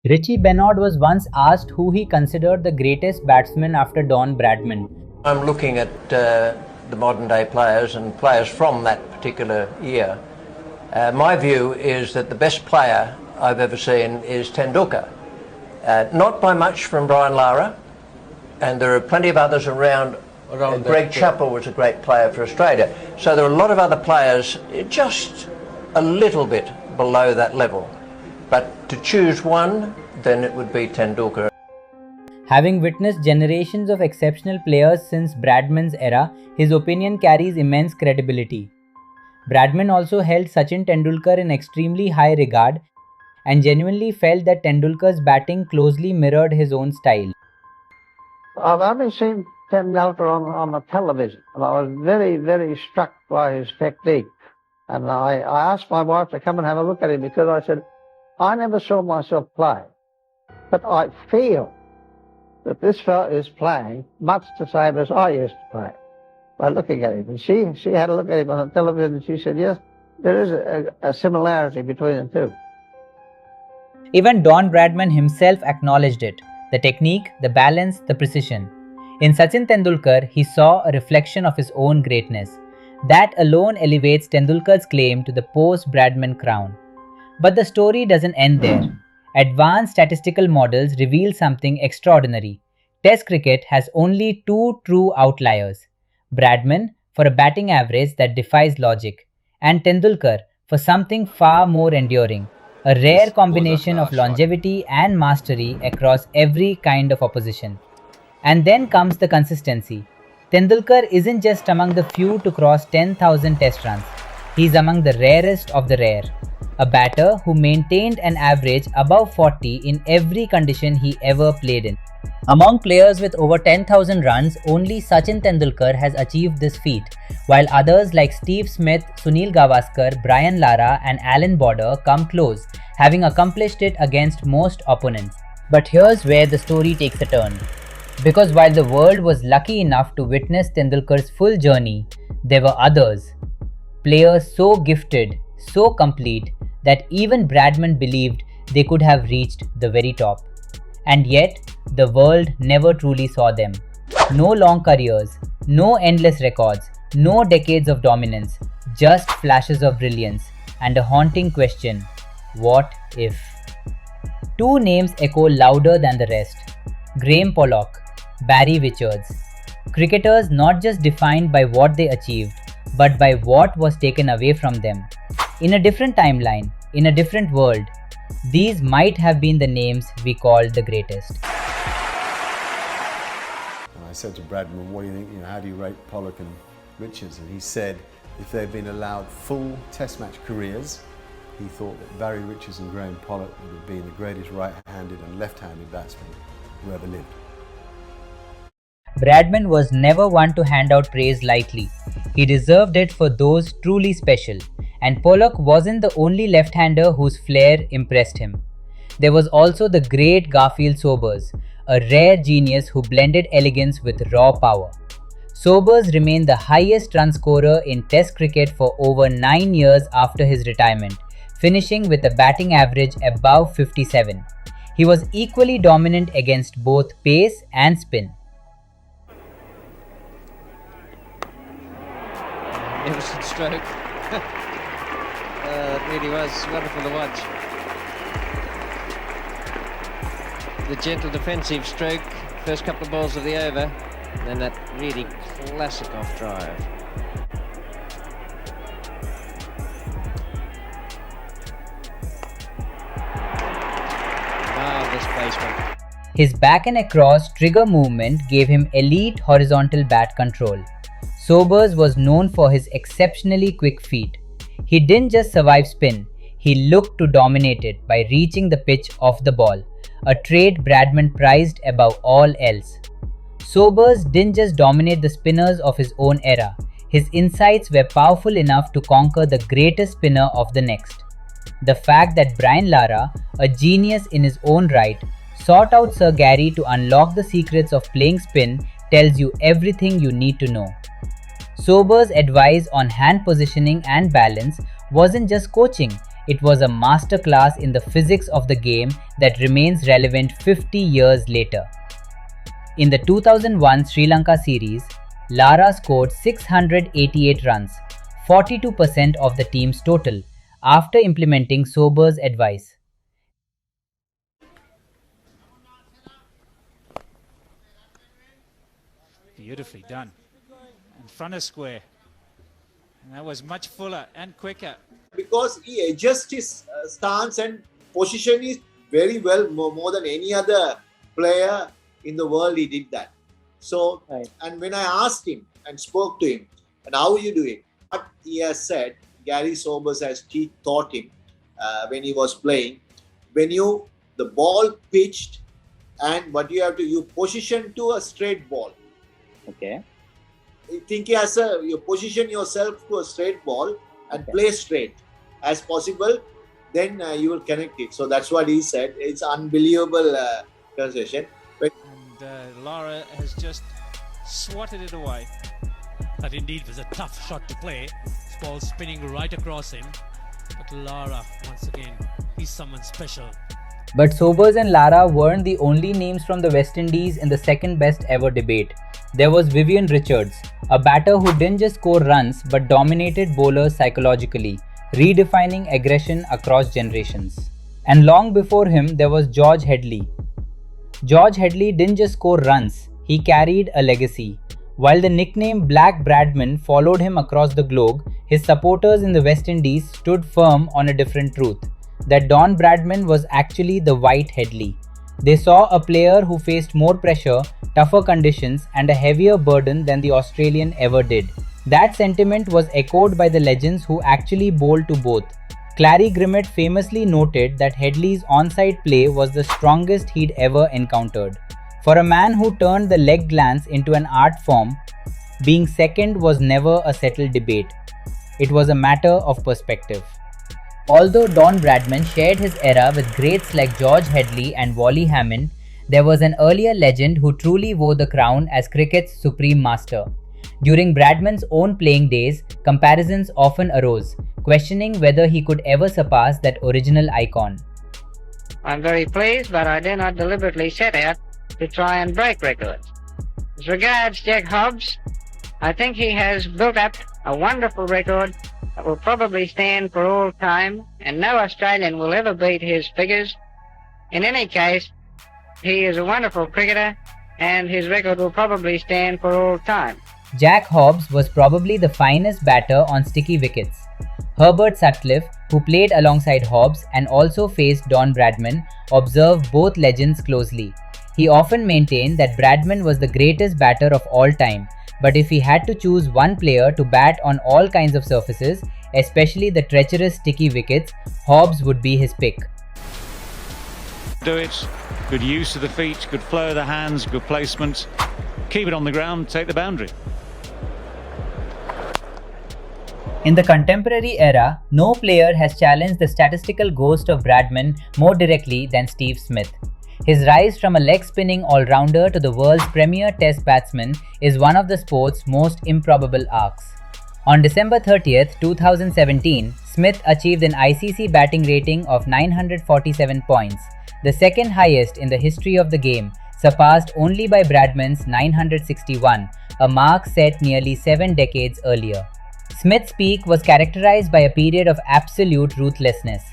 Richie Benaud was once asked who he considered the greatest batsman after Don Bradman. I'm looking at the modern day players and players from that particular year. My view is that the best player I've ever seen is Tendulkar. Not by much from Brian Lara, and there are plenty of others around. Greg Chappell was a great player for Australia. So there are a lot of other players just a little bit below that level. But to choose one, then it would be Tendulkar. Having witnessed generations of exceptional players since Bradman's era, his opinion carries immense credibility. Bradman also held Sachin Tendulkar in extremely high regard and genuinely felt that Tendulkar's batting closely mirrored his own style. I've only seen Tendulkar on the television, and I was very, very struck by his technique. And I asked my wife to come and have a look at him because I said, I never saw myself play, but I feel that this fellow is playing much the same as I used to play by looking at him. And she had a look at him on the television and she said, yes, there is a similarity between the two. Even Don Bradman himself acknowledged it, the technique, the balance, the precision. In Sachin Tendulkar, he saw a reflection of his own greatness. That alone elevates Tendulkar's claim to the post-Bradman crown. But the story doesn't end there. Advanced statistical models reveal something extraordinary. Test cricket has only two true outliers. Bradman for a batting average that defies logic, and Tendulkar for something far more enduring. A rare combination of longevity and mastery across every kind of opposition. And then comes the consistency. Tendulkar isn't just among the few to cross 10,000 test runs. He's among the rarest of the rare. A batter who maintained an average above 40 in every condition he ever played in. Among players with over 10,000 runs, only Sachin Tendulkar has achieved this feat, while others like Steve Smith, Sunil Gavaskar, Brian Lara and Alan Border come close, having accomplished it against most opponents. But here's where the story takes a turn. Because while the world was lucky enough to witness Tendulkar's full journey, there were others. Players so gifted, so complete, that even Bradman believed they could have reached the very top. And yet, the world never truly saw them. No long careers, no endless records, no decades of dominance, just flashes of brilliance, and a haunting question: what if? Two names echo louder than the rest: Graeme Pollock, Viv Richards. Cricketers not just defined by what they achieved, but by what was taken away from them. In a different timeline, in a different world, these might have been the names we called the greatest. I said to Bradman, what do you think, how do you rate Pollock and Richards? And he said if they'd been allowed full test match careers, he thought that Barry Richards and Graeme Pollock would have been the greatest right-handed and left-handed batsmen who ever lived. Bradman was never one to hand out praise lightly. He deserved it for those truly special. And Pollock wasn't the only left-hander whose flair impressed him. There was also the great Garfield Sobers, a rare genius who blended elegance with raw power. Sobers remained the highest run scorer in Test cricket for over 9 years after his retirement, finishing with a batting average above 57. He was equally dominant against both pace and spin. Magnificent stroke. It really was wonderful to watch. The gentle defensive stroke, first couple of balls of the over, and then that really classic off drive. Marvellous placement. His back and across trigger movement gave him elite horizontal bat control. Sobers was known for his exceptionally quick feet. He didn't just survive spin, he looked to dominate it by reaching the pitch off the ball, a trait Bradman prized above all else. Sobers didn't just dominate the spinners of his own era, his insights were powerful enough to conquer the greatest spinner of the next. The fact that Brian Lara, a genius in his own right, sought out Sir Gary to unlock the secrets of playing spin tells you everything you need to know. Sobers' advice on hand positioning and balance wasn't just coaching, it was a masterclass in the physics of the game that remains relevant 50 years later. In the 2001 Sri Lanka series, Lara scored 688 runs, 42% of the team's total, after implementing Sober's advice. Beautifully done. And front of square. And that was much fuller and quicker. Because he adjusts his stance and position is very well, more than any other player in the world. He did that. So, right. And when I asked him and spoke to him, and how you do it, what he has said, Gary Sobers has taught him when he was playing, when the ball pitched, and what you have to, you position to a straight ball. Okay. I think you position yourself to a straight ball and play straight as possible, then you will connect it. So that's what he said. It's unbelievable translation. And Lara has just swatted it away. That indeed was a tough shot to play. This ball spinning right across him. But Lara, once again, he's someone special. But Sobers and Lara weren't the only names from the West Indies in the second best ever debate. There was Viv Richards, a batter who didn't just score runs but dominated bowlers psychologically, redefining aggression across generations. And long before him, there was George Headley. George Headley didn't just score runs, he carried a legacy. While the nickname Black Bradman followed him across the globe, his supporters in the West Indies stood firm on a different truth, that Don Bradman was actually the White Headley. They saw a player who faced more pressure, tougher conditions, and a heavier burden than the Australian ever did. That sentiment was echoed by the legends who actually bowled to both. Clary Grimmett famously noted that Headley's onside play was the strongest he'd ever encountered. For a man who turned the leg glance into an art form, being second was never a settled debate. It was a matter of perspective. Although Don Bradman shared his era with greats like George Headley and Wally Hammond, there was an earlier legend who truly wore the crown as cricket's supreme master. During Bradman's own playing days, comparisons often arose, questioning whether he could ever surpass that original icon. I'm very pleased, but I did not deliberately set out to try and break records. As regards Jack Hobbs, I think he has built up a wonderful record that will probably stand for all time, and no Australian will ever beat his figures. In any case, he is a wonderful cricketer, and his record will probably stand for all time. Jack Hobbs was probably the finest batter on sticky wickets. Herbert Sutcliffe, who played alongside Hobbs and also faced Don Bradman, observed both legends closely. He often maintained that Bradman was the greatest batter of all time, but if he had to choose one player to bat on all kinds of surfaces, especially the treacherous sticky wickets, Hobbs would be his pick. Do it. Good use of the feet, good flow of the hands, good placement. Keep it on the ground, take the boundary. In the contemporary era, no player has challenged the statistical ghost of Bradman more directly than Steve Smith. His rise from a leg-spinning all-rounder to the world's premier test batsman is one of the sport's most improbable arcs. On December 30th, 2017, Smith achieved an ICC batting rating of 947 points, the second highest in the history of the game, surpassed only by Bradman's 961, a mark set nearly 7 decades earlier. Smith's peak was characterized by a period of absolute ruthlessness.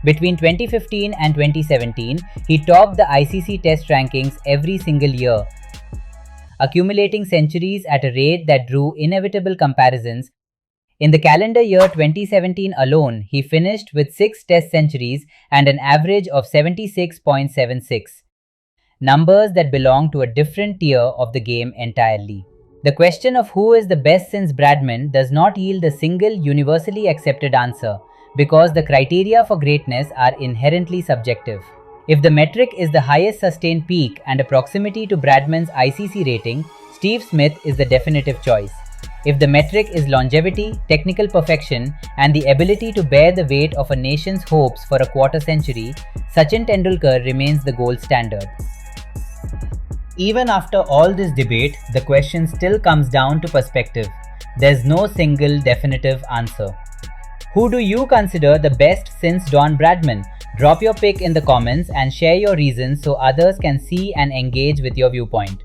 Between 2015 and 2017, he topped the ICC Test rankings every single year, accumulating centuries at a rate that drew inevitable comparisons. In the calendar year 2017 alone, he finished with 6 Test centuries and an average of 76.76, numbers that belong to a different tier of the game entirely. The question of who is the best since Bradman does not yield a single universally accepted answer, because the criteria for greatness are inherently subjective. If the metric is the highest sustained peak and a proximity to Bradman's ICC rating, Steve Smith is the definitive choice. If the metric is longevity, technical perfection, and the ability to bear the weight of a nation's hopes for a quarter century, Sachin Tendulkar remains the gold standard. Even after all this debate, the question still comes down to perspective. There's no single definitive answer. Who do you consider the best since Don Bradman? Drop your pick in the comments and share your reasons so others can see and engage with your viewpoint.